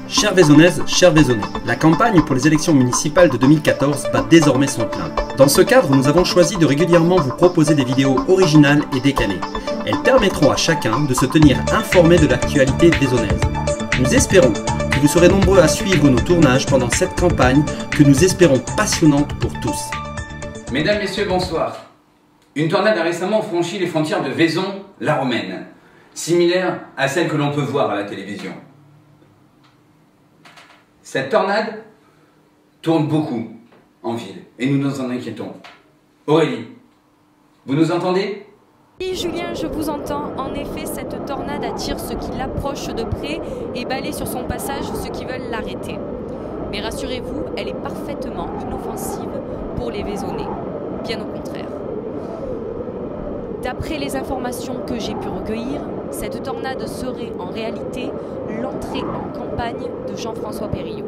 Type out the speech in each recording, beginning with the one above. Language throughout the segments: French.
Chères Vaisonnaises, chers Vaisonnais, la campagne pour les élections municipales de 2014 bat désormais son plein. Dans ce cadre, nous avons choisi de régulièrement vous proposer des vidéos originales et décalées. Elles permettront à chacun de se tenir informé de l'actualité vaisonnaise. Nous espérons que vous serez nombreux à suivre nos tournages pendant cette campagne que nous espérons passionnante pour tous. Mesdames, Messieurs, bonsoir. Une tornade a récemment franchi les frontières de Vaison-la-Romaine, similaire à celle que l'on peut voir à la télévision. Cette tornade tourne beaucoup en ville et nous nous en inquiétons. Aurélie, vous nous entendez ? Oui, Julien, je vous entends. En effet, cette tornade attire ceux qui l'approchent de près et balaie sur son passage ceux qui veulent l'arrêter. Mais rassurez-vous, elle est parfaitement inoffensive pour les Vaisonnais. Bien au contraire. D'après les informations que j'ai pu recueillir, cette tornade serait en réalité l'entrée en campagne de Jean-François Périllot.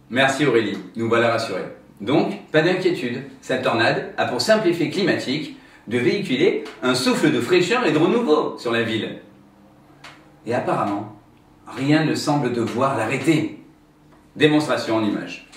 Merci Aurélie, nous voilà rassurés. Donc, pas d'inquiétude, cette tornade a pour simple effet climatique de véhiculer un souffle de fraîcheur et de renouveau sur la ville. Et apparemment, rien ne semble devoir l'arrêter. Démonstration en images.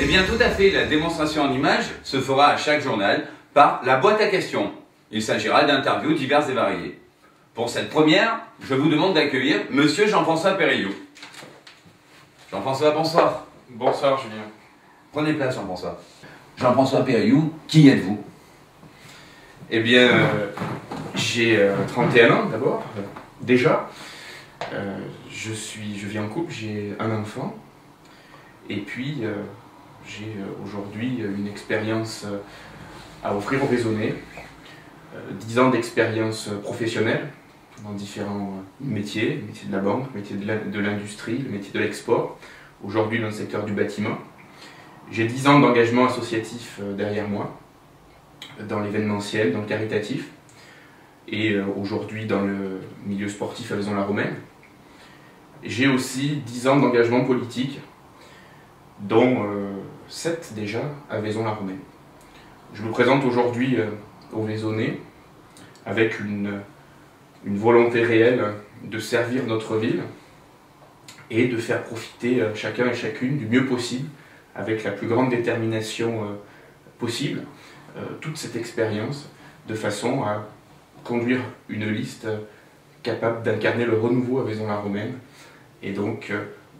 Eh bien tout à fait, la démonstration en images se fera à chaque journal par la boîte à questions. Il s'agira d'interviews diverses et variées. Pour cette première, je vous demande d'accueillir Monsieur Jean-François Périllot. Jean-François, bonsoir. Bonsoir Julien. Prenez place Jean-François. Jean-François Périllot, qui êtes-vous? Eh bien, j'ai 31 ans d'abord, déjà. Je vis en couple, j'ai un enfant. Et puis, j'ai aujourd'hui une expérience à offrir aux Vaisonnais, 10 ans d'expérience professionnelle dans différents métiers, le métier de la banque, le métier de l'industrie, le métier de l'export, aujourd'hui dans le secteur du bâtiment. J'ai 10 ans d'engagement associatif derrière moi, dans l'événementiel, dans le caritatif, et aujourd'hui dans le milieu sportif à Vaison-la-Romaine. J'ai aussi 10 ans d'engagement politique, dont 7 déjà à Vaison-la-Romaine. Je me présente aujourd'hui aux Vaisonnais avec une volonté réelle de servir notre ville et de faire profiter chacun et chacune du mieux possible, avec la plus grande détermination possible, toute cette expérience, de façon à conduire une liste capable d'incarner le renouveau à Vaison-la-Romaine et donc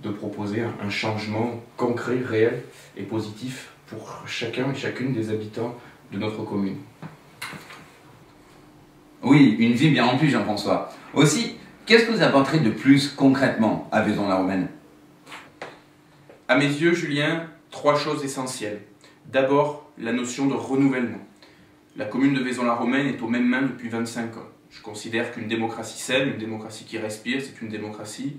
de proposer un changement concret, réel et positif pour chacun et chacune des habitants de notre commune. Oui, une vie bien remplie Jean-François. Aussi, qu'est-ce que vous apporterez de plus concrètement à Vaison-la-Romaine? À mes yeux, Julien, 3 choses essentielles. D'abord, la notion de renouvellement. La commune de Vaison-la-Romaine est aux mêmes mains depuis 25 ans. Je considère qu'une démocratie saine, une démocratie qui respire, c'est une démocratie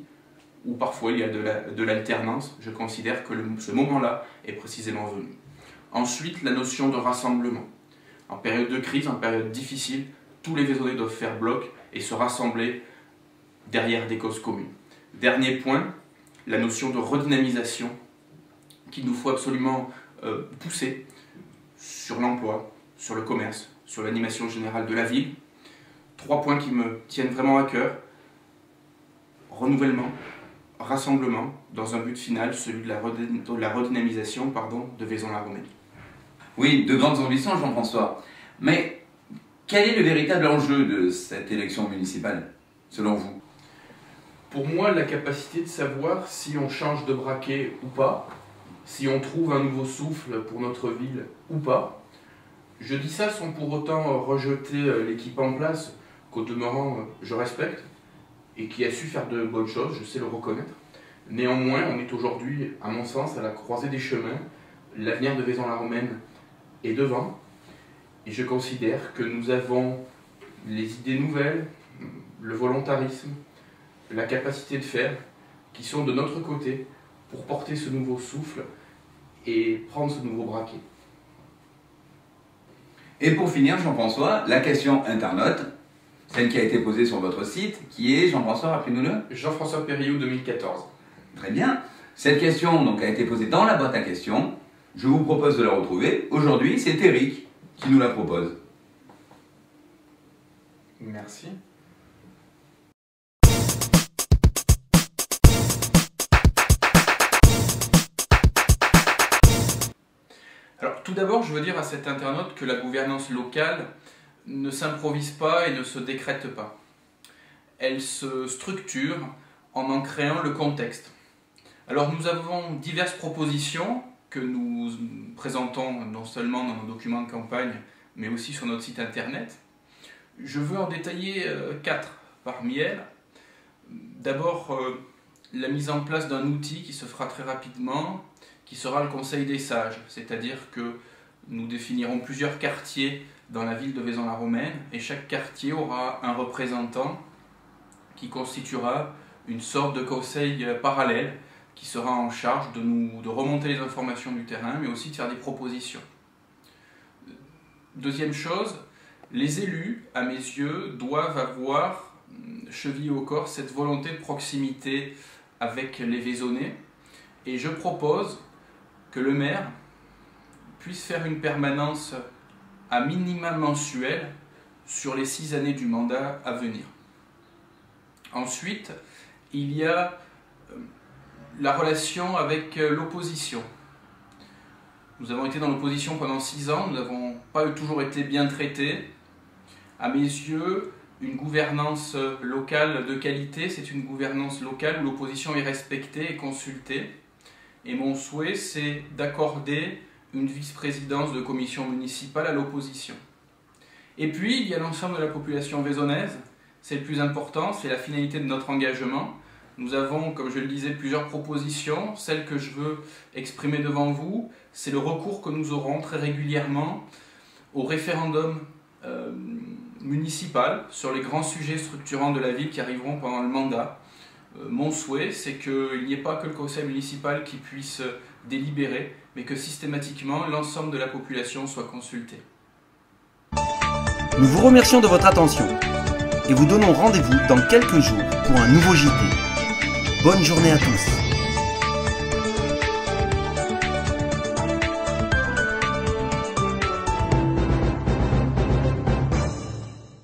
où parfois il y a de l'alternance. Je considère que ce moment-là est précisément venu. Ensuite, la notion de rassemblement. En période de crise, en période difficile, tous les Vaisonnais doivent faire bloc et se rassembler derrière des causes communes. Dernier point, la notion de redynamisation qu'il nous faut absolument pousser sur l'emploi, sur le commerce, sur l'animation générale de la ville. 3 points qui me tiennent vraiment à cœur. Renouvellement, rassemblement, dans un but final, celui de la redynamisation de Vaison-la-Romaine. Oui, de grandes ambitions Jean-François. Mais quel est le véritable enjeu de cette élection municipale, selon vous? Pour moi, la capacité de savoir si on change de braquet ou pas, si on trouve un nouveau souffle pour notre ville ou pas. Je dis ça sans pour autant rejeter l'équipe en place, qu'au demeurant je respecte, et qui a su faire de bonnes choses, je sais le reconnaître. Néanmoins, on est aujourd'hui, à mon sens, à la croisée des chemins. L'avenir de Vaison-la-Romaine est devant, Et je considère que nous avons les idées nouvelles, le volontarisme, la capacité de faire, qui sont de notre côté pour porter ce nouveau souffle et prendre ce nouveau braquet. Et pour finir, Jean-François, la question internaute, celle qui a été posée sur votre site, qui est, Jean-François, rappelez-nous-le. Jean-François Périou, 2014. Très bien. Cette question donc, a été posée dans la boîte à questions. Je vous propose de la retrouver. Aujourd'hui, c'est Eric qui nous la propose. Merci. Alors, tout d'abord, je veux dire à cet internaute que la gouvernance locale ne s'improvise pas et ne se décrète pas. Elle se structure en créant le contexte. Alors, nous avons diverses propositions que nous présentons non seulement dans nos documents de campagne, mais aussi sur notre site internet. Je veux en détailler 4 parmi elles. D'abord, la mise en place d'un outil qui se fera très rapidement, qui sera le Conseil des sages, c'est-à-dire que nous définirons plusieurs quartiers dans la ville de Vaison-la-Romaine et chaque quartier aura un représentant qui constituera une sorte de conseil parallèle qui sera en charge de remonter les informations du terrain mais aussi de faire des propositions. Deuxième chose, les élus, à mes yeux, doivent avoir chevillé au corps cette volonté de proximité avec les Vaisonnais et je propose que le maire puisse faire une permanence à minima mensuel sur les 6 années du mandat à venir. Ensuite, il y a la relation avec l'opposition. Nous avons été dans l'opposition pendant 6 ans, nous n'avons pas toujours été bien traités. À mes yeux, une gouvernance locale de qualité, c'est une gouvernance locale où l'opposition est respectée et consultée. Et mon souhait, c'est d'accorder une vice-présidence de commission municipale à l'opposition. Et puis, il y a l'ensemble de la population vaisonnaise. C'est le plus important, c'est la finalité de notre engagement. Nous avons, comme je le disais, plusieurs propositions. Celle que je veux exprimer devant vous, c'est le recours que nous aurons très régulièrement au référendum municipal sur les grands sujets structurants de la ville qui arriveront pendant le mandat. Mon souhait, c'est qu'il n'y ait pas que le conseil municipal qui puisse délibérer, mais que systématiquement l'ensemble de la population soit consultée. Nous vous remercions de votre attention et vous donnons rendez-vous dans quelques jours pour un nouveau JT. Bonne journée à tous.